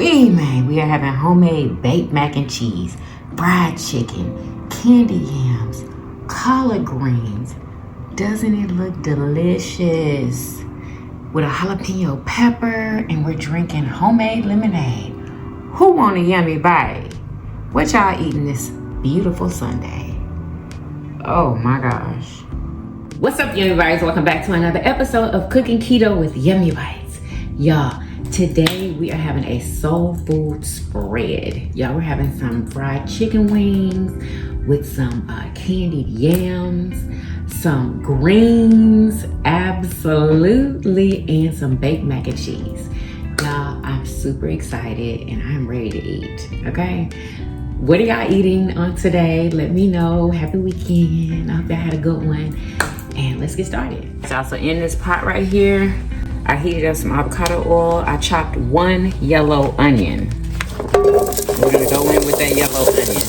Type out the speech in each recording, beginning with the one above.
Ooh-wee, man. We are having homemade baked mac and cheese, fried chicken, candied yams, collard greens. Doesn't it look delicious? With a jalapeno pepper, and we're drinking homemade lemonade. Who want a yummy bite? What y'all eating this beautiful Sunday? Oh my gosh. What's up, Yummybites? Welcome back to another episode of Cooking Keto with Yummybites. Y'all, today we are having a soul food spread. Y'all, we're having some fried chicken wings with some candied yams, some greens, absolutely, and some baked mac and cheese. Y'all, I'm super excited and I'm ready to eat, okay? What are y'all eating on today? Let me know. Happy weekend. I hope y'all had a good one. And let's get started. So in this pot right here, I heated up some avocado oil. I chopped one yellow onion. We're gonna go in with that yellow onion.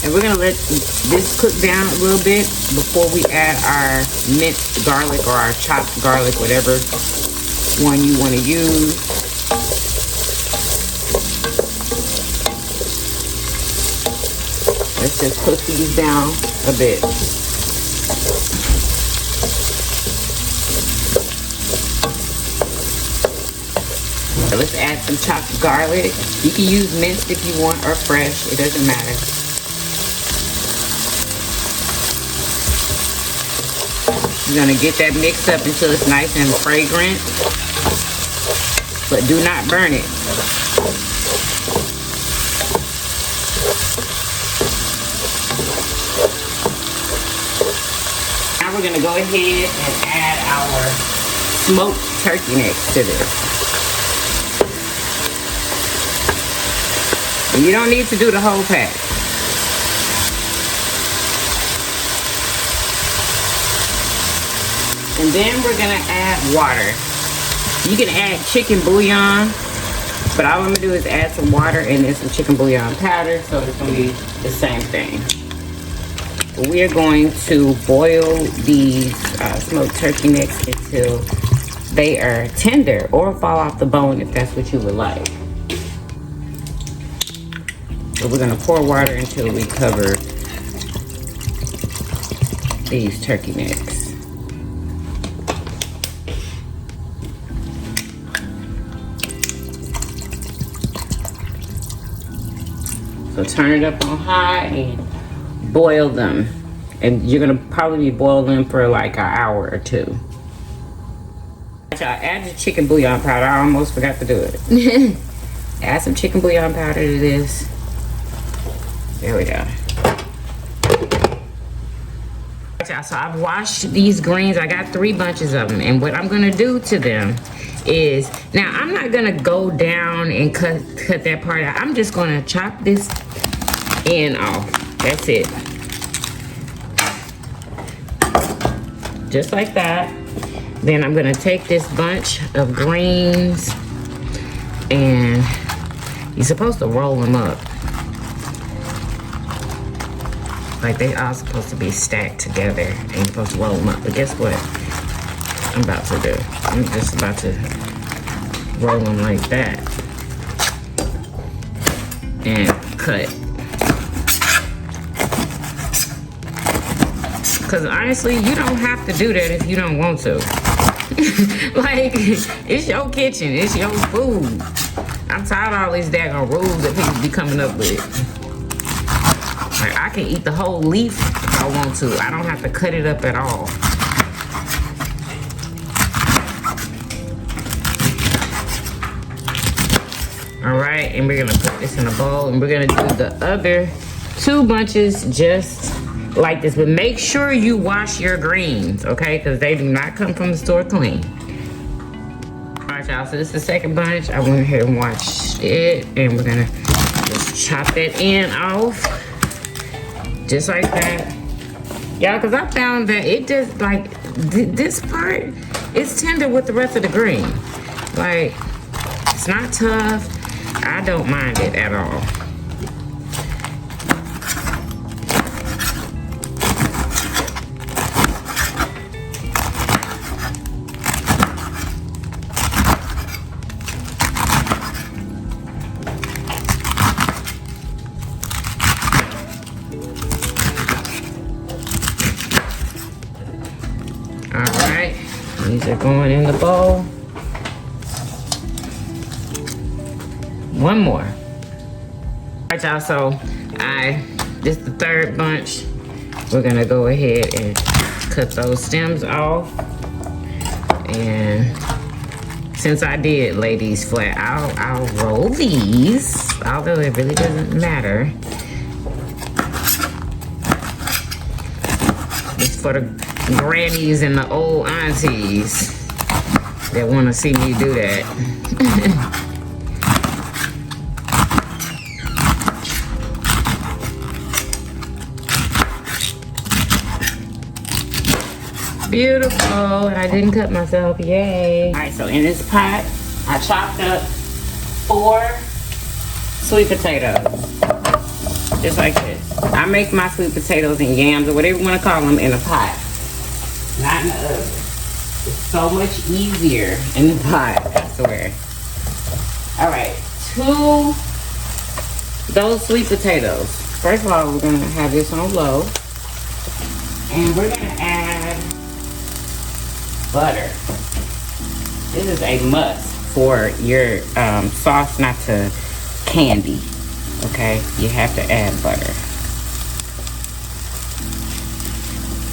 And we're gonna let this cook down a little bit before we add our minced garlic or our chopped garlic, whatever one you wanna use. Let's just cook these down a bit. So let's add some chopped garlic. You can use minced if you want or fresh, it doesn't matter. You're gonna get that mixed up until it's nice and fragrant, but do not burn it. Now we're gonna go ahead and add our smoked turkey necks to this. And you don't need to do the whole pack. And then we're gonna add water. You can add chicken bouillon, but all I'm gonna do is add some water and then some chicken bouillon powder, so it's gonna be the same thing. We're going to boil these smoked turkey necks until they are tender or fall off the bone if that's what you would like. So we're gonna pour water until we cover these turkey necks. So turn it up on high and boil them. And you're gonna probably boil them for like an hour or two. Y'all, add the chicken bouillon powder. I almost forgot to do it. Add some chicken bouillon powder to this. There we go. Y'all, so I've washed these greens. I got 3 bunches of them. And what I'm gonna do to them is, now I'm not gonna go down and cut that part out. I'm just gonna chop this end off. That's it. Just like that. Then I'm gonna take this bunch of greens and you're supposed to roll them up. Like they are supposed to be stacked together and you're supposed to roll them up. But guess what I'm about to do? I'm just about to roll them like that and cut. Because honestly, you don't have to do that if you don't want to. Like, it's your kitchen, it's your food. I'm tired of all these daggone rules that people be coming up with. Like, I can eat the whole leaf if I want to. I don't have to cut it up at all. All right, and we're gonna put this in a bowl and we're gonna do the other 2 bunches just like this. But make sure you wash your greens, okay? Because they do not come from the store clean. All right, y'all, so this is the second bunch. I went ahead and washed it and we're gonna just chop that end off. Just like that. Y'all, because I found that it just, like, this part is tender with the rest of the green. Like, it's not tough. I don't mind it at all. All right, these are going in the bowl. One more. All right, y'all, so this is the third bunch. We're gonna go ahead and cut those stems off. And since I did lay these flat, I'll roll these, although it really doesn't matter. It's for the grannies and the old aunties that wanna see me do that. Beautiful, and I didn't cut myself, yay. All right, so in this pot, I chopped up 4 sweet potatoes, just like this. I make my sweet potatoes and yams, or whatever you wanna call them, in a pot, not in the oven. It's so much easier in the pot, I swear. All right, 2 those sweet potatoes. First of all, we're gonna have this on low, and we're gonna add butter. This is a must for your sauce not to candy, okay? You have to add butter.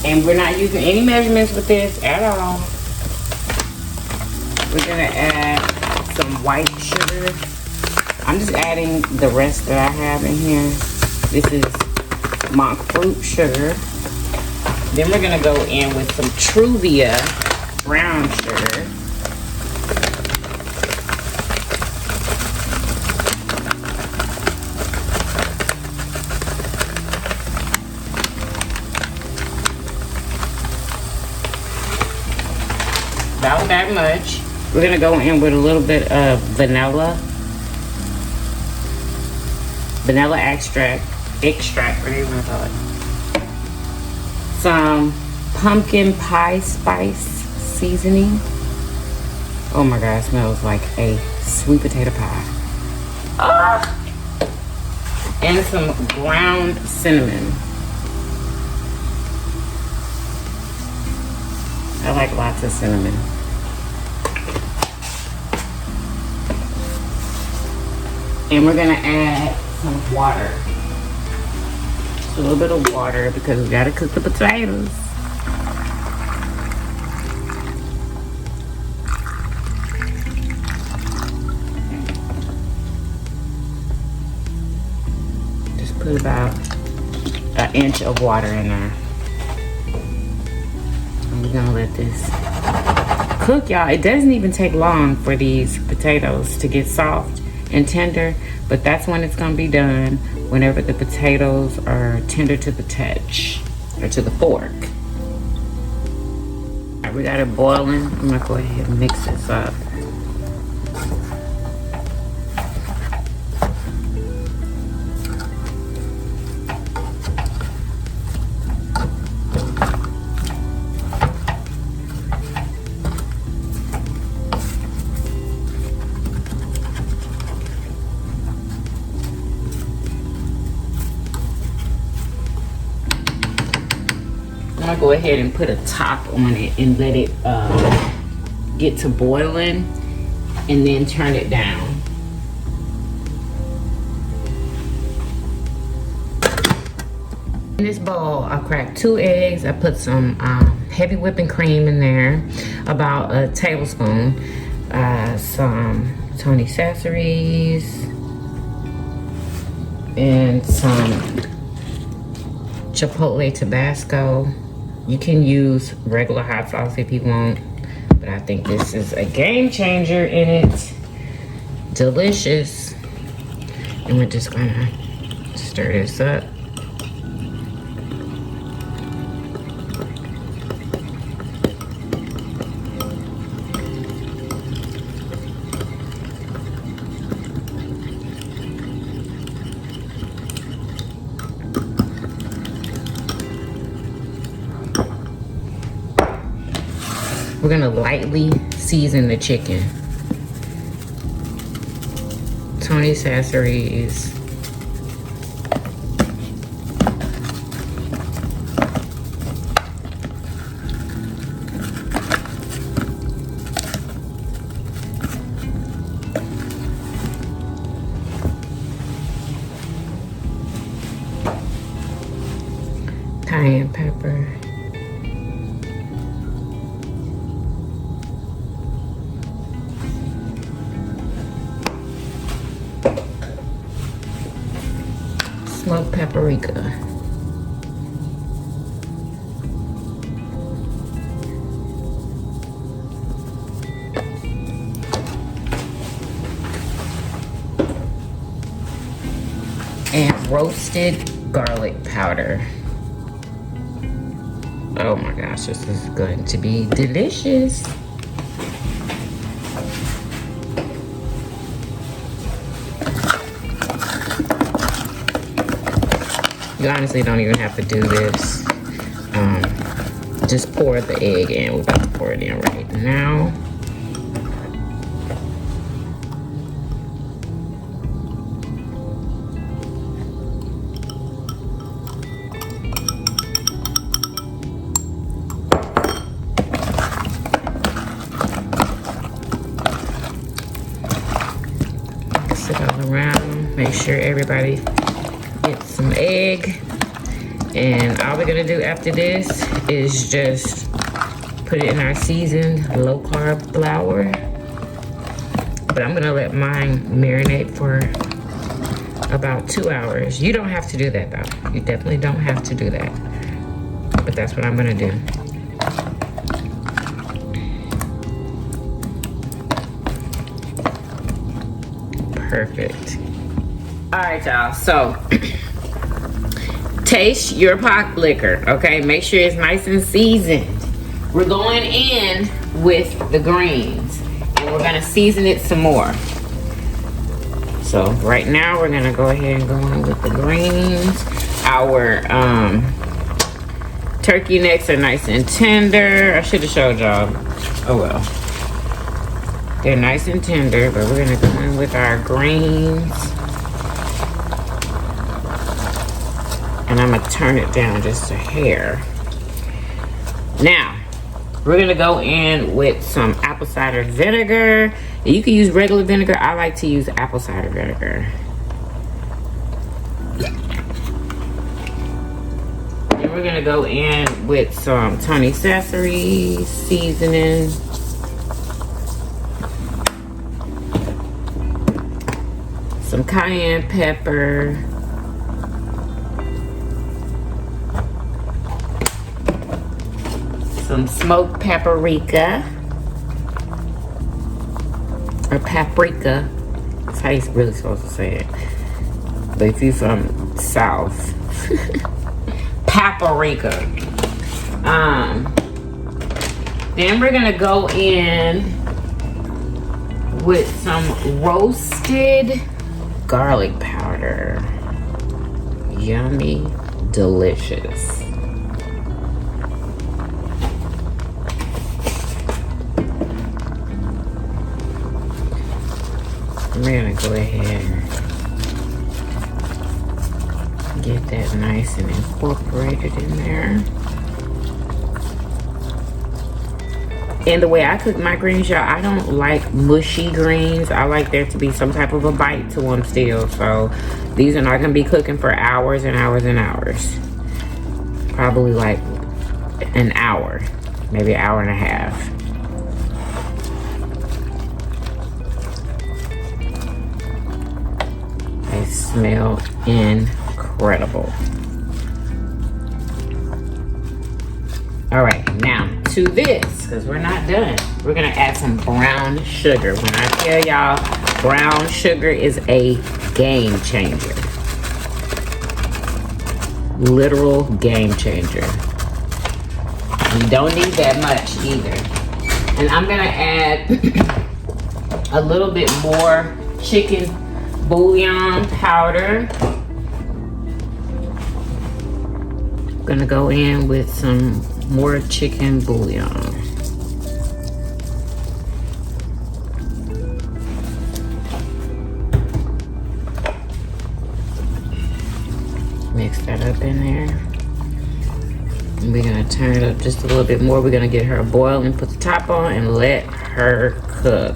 And we're not using any measurements with this at all. We're gonna add some white sugar. I'm just adding the rest that I have in here. This is monk fruit sugar. Then we're gonna go in with some Truvia brown sugar. About that much. We're gonna go in with a little bit of vanilla extract, whatever you wanna call it. Some pumpkin pie spice seasoning. Oh my God, it smells like a sweet potato pie. And some ground cinnamon. I like lots of cinnamon. And we're gonna add some water. Just a little bit of water because we gotta cook the potatoes. Just put about an inch of water in there. And we're gonna let this cook, y'all. It doesn't even take long for these potatoes to get soft and tender, but that's when it's gonna be done, whenever the potatoes are tender to the touch, or to the fork. All right, we got it boiling. I'm gonna go ahead and mix this up. I'm gonna go ahead and put a top on it and let it get to boiling, and then turn it down. In this bowl, I cracked 2 eggs. I put some heavy whipping cream in there, about a tablespoon, some Tony Sasseries, and some Chipotle Tabasco. You can use regular hot sauce if you want, but I think this is a game changer in it. Delicious. And we're just gonna stir this up. We're gonna lightly season the chicken. Tony Sasseries. paprika. And roasted garlic powder. Oh my gosh, this is going to be delicious. You honestly don't even have to do this. Just pour the egg in. We're about to pour it in right now. Mix it all around. Make sure everybody gets some egg. And all we're gonna do after this is just put it in our seasoned low carb flour. But I'm gonna let mine marinate for about 2 hours. You don't have to do that though. You definitely don't have to do that. But that's what I'm gonna do. Perfect. All right, y'all, so taste your pot liquor, okay? Make sure it's nice and seasoned. We're going in with the greens, and we're gonna season it some more. So right now, we're gonna go ahead and go in with the greens. Our turkey necks are nice and tender. I should have showed y'all. Oh well. They're nice and tender, but we're gonna go in with our greens. And I'm gonna turn it down just a hair. Now, we're gonna go in with some apple cider vinegar. You can use regular vinegar. I like to use apple cider vinegar. And we're gonna go in with some Tony Sesame seasoning. Some cayenne pepper. Some smoked paprika. Or paprika. That's how you're really supposed to say it. But if you're from South, paprika. Then we're gonna go in with some roasted garlic powder. Yummy, delicious. We're gonna go ahead and get that nice and incorporated in there. And the way I cook my greens, y'all, I don't like mushy greens. I like there to be some type of a bite to them still. So these are not gonna be cooking for hours and hours and hours. Probably like an hour, maybe an hour and a half. They smell incredible. All right, now to this, because we're not done. We're gonna add some brown sugar. When I tell y'all, brown sugar is a game changer. Literal game changer. You don't need that much either. And I'm gonna add a little bit more chicken bouillon powder. Gonna go in with some more chicken bouillon. Mix that up in there. And we're gonna turn it up just a little bit more. We're gonna get her a boil and put the top on and let her cook.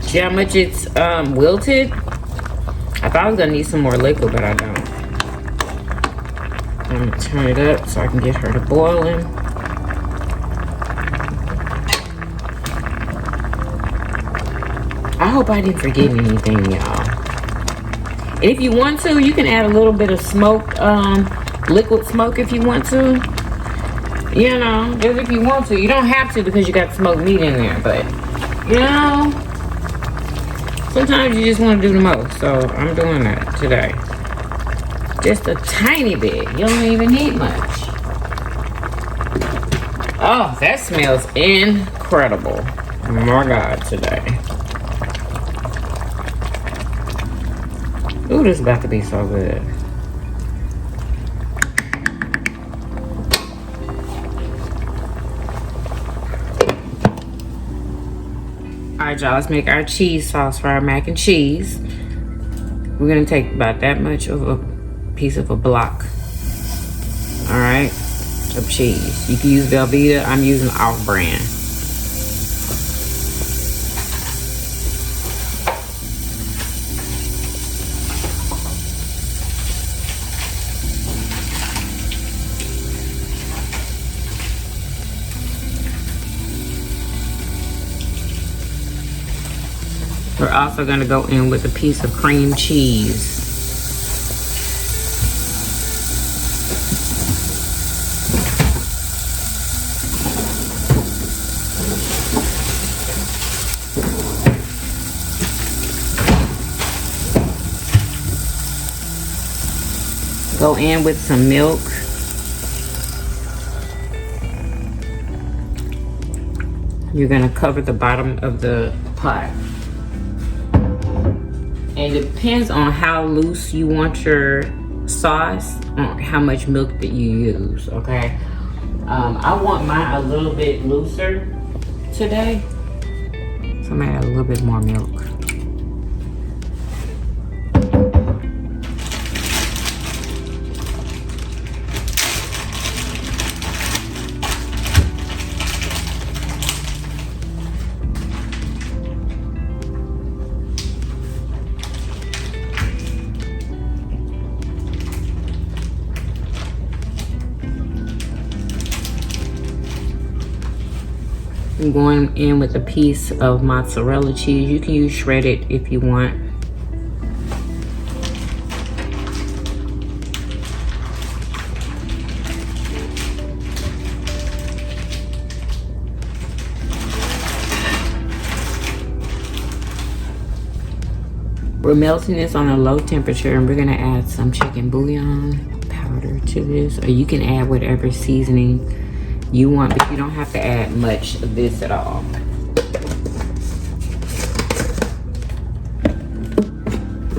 See how much it's wilted? I thought I was gonna need some more liquid, but I don't. I'm gonna turn it up so I can get her to boiling. I hope I didn't forget anything, y'all. If you want to, you can add a little bit of smoke, liquid smoke if you want to. You know, just if you want to. You don't have to because you got smoked meat in there, but you know, sometimes you just want to do the most. So I'm doing that today. Just a tiny bit. You don't even need much. Oh, that smells incredible. Oh my God, today. Ooh, this is about to be so good. Alright, y'all, let's make our cheese sauce for our mac and cheese. We're gonna take about that much of a piece of a block, alright, of cheese. You can use Velveeta, I'm using off-brand. We're also gonna go in with a piece of cream cheese. Go in with some milk. You're gonna cover the bottom of the pot. And it depends on how loose you want your sauce, on how much milk that you use, okay? I want mine a little bit looser today, so I'm gonna add a little bit more milk. I'm going in with a piece of mozzarella cheese. You can use shredded if you want. We're melting this on a low temperature, and we're gonna add some chicken bouillon powder to this, or you can add whatever seasoning you want, but you don't have to add much of this at all.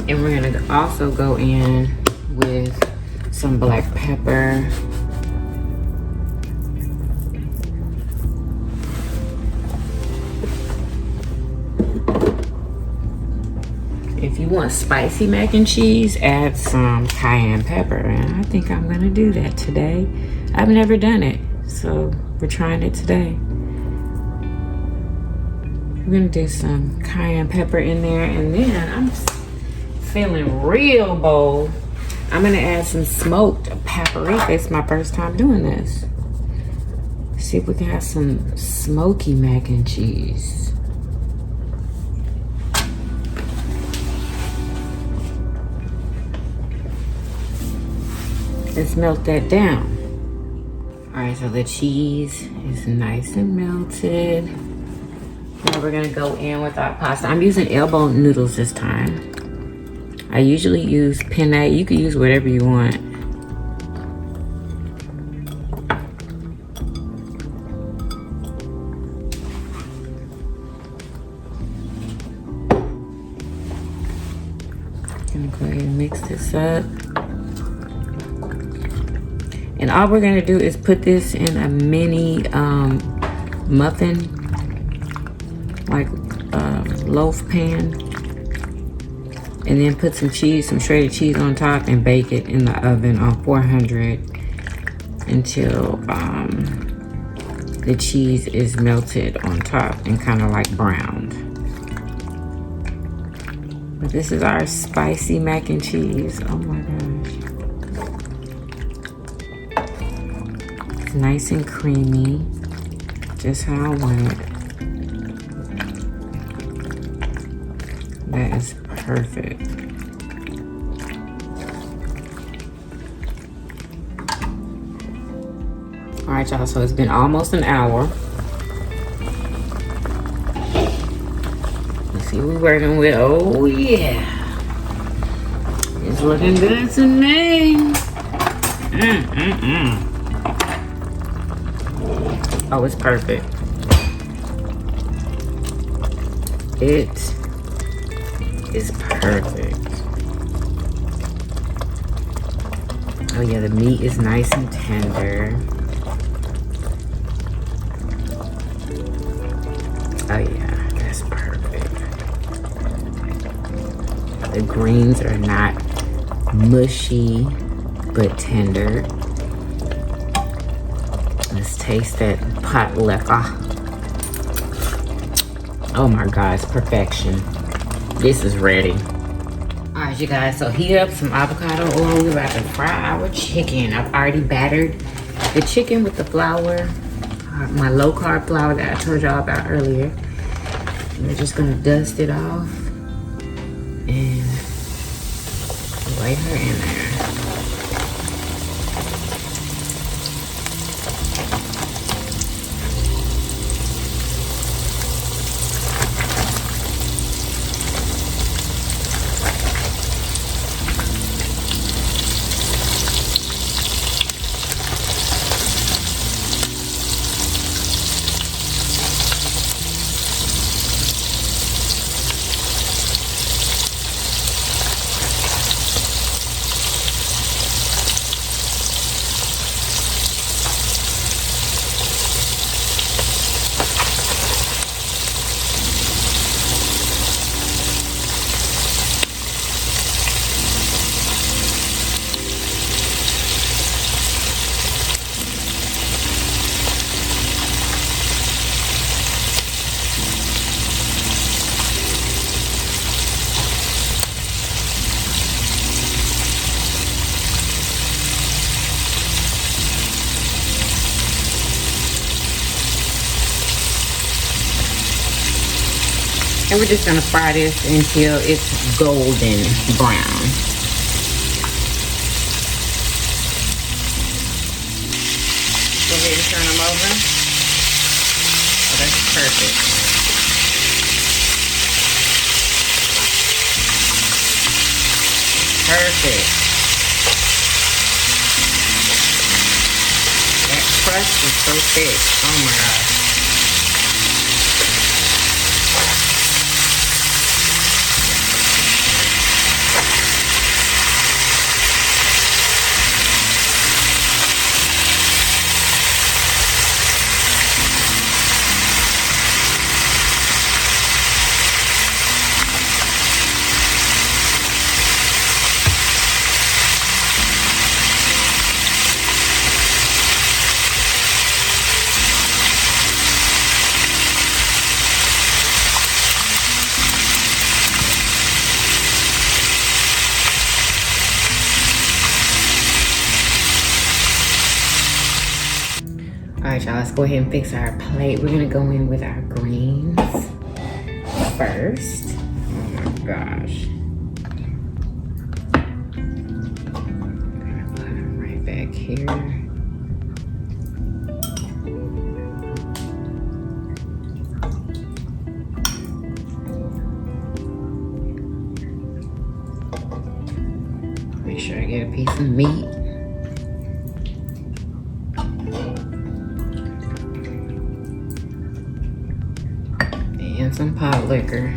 And we're gonna also go in with some black pepper. If you want spicy mac and cheese, add some cayenne pepper, and I think I'm gonna do that today. I've never done it, so we're trying it today. We're gonna do some cayenne pepper in there, and then I'm feeling real bold. I'm gonna add some smoked paprika. It's my first time doing this. See if we can have some smoky mac and cheese. Let's melt that down. All right, so the cheese is nice and melted. Now we're gonna go in with our pasta. I'm using elbow noodles this time. I usually use penne. You can use whatever you want. I'm gonna go ahead and mix this up. And all we're gonna do is put this in a mini muffin, like loaf pan, and then put some cheese, some shredded cheese on top, and bake it in the oven on 400 until the cheese is melted on top and kind of like browned. But this is our spicy mac and cheese. Oh my gosh. It's nice and creamy, just how I want it. That is perfect. All right, y'all, so it's been almost an hour. Let's see what we're working with. Oh, yeah. It's looking good to me. Oh, it's perfect. It is perfect. Oh yeah, the meat is nice and tender. Oh yeah, that's perfect. The greens are not mushy, but tender. Let's taste that pot liquor. Oh my God, it's perfection. This is ready. All right, you guys, so heat up some avocado oil. We're about to fry our chicken. I've already battered the chicken with the flour, my low carb flour that I told y'all about earlier. And we're just gonna dust it off and lay her in there. And we're just gonna fry this until it's golden brown. Go ahead and turn them over. Oh, that's perfect. Perfect. That crust is so thick. Oh my gosh. All right, y'all, let's go ahead and fix our plate. We're gonna go in with our greens first. Oh my gosh. Gonna put them right back here. Make sure I get a piece of meat. And some pot liquor.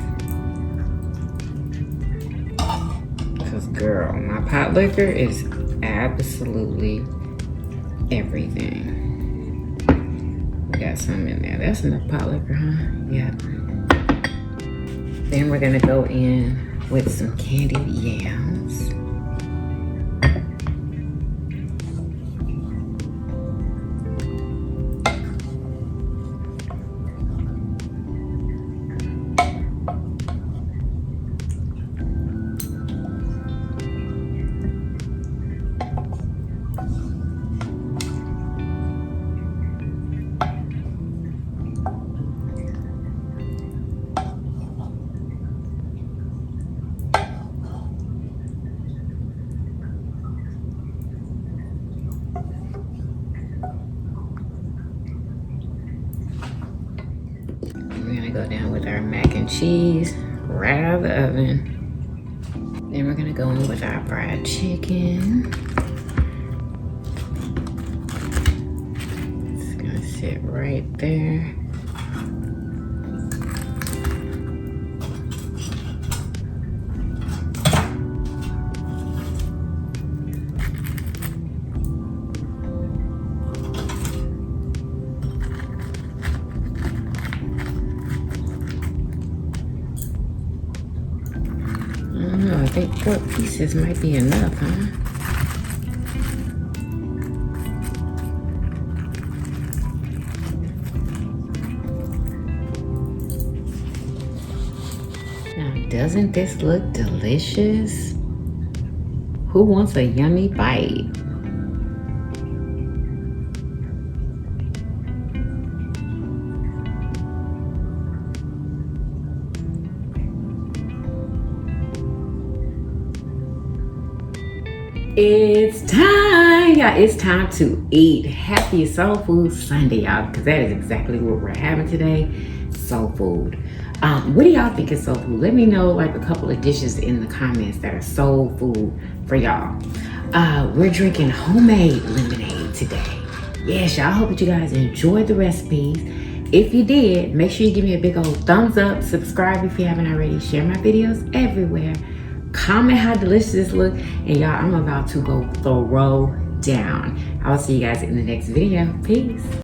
Because girl, my pot liquor is absolutely everything. We got some in there. That's enough pot liquor, huh? Yeah. Then we're gonna go in with some candied yams. go down with our mac and cheese right out of the oven. Then we're gonna go in with our fried chicken. It's gonna sit right there. I think 4 pieces might be enough, huh? Now, doesn't this look delicious? Who wants a yummy bite? It's time, y'all. It's time to eat. Happy Soul Food Sunday, y'all, because that is exactly what we're having today. Soul food. What do y'all think is soul food? Let me know like a couple of dishes in the comments that are soul food for y'all. We're drinking homemade lemonade today. Yes, y'all. I hope that you guys enjoyed the recipes. If you did, make sure you give me a big old thumbs up. Subscribe if you haven't already. Share my videos everywhere. Comment how delicious this look, and y'all, I'm about to go throw down. I'll see you guys in the next video. Peace.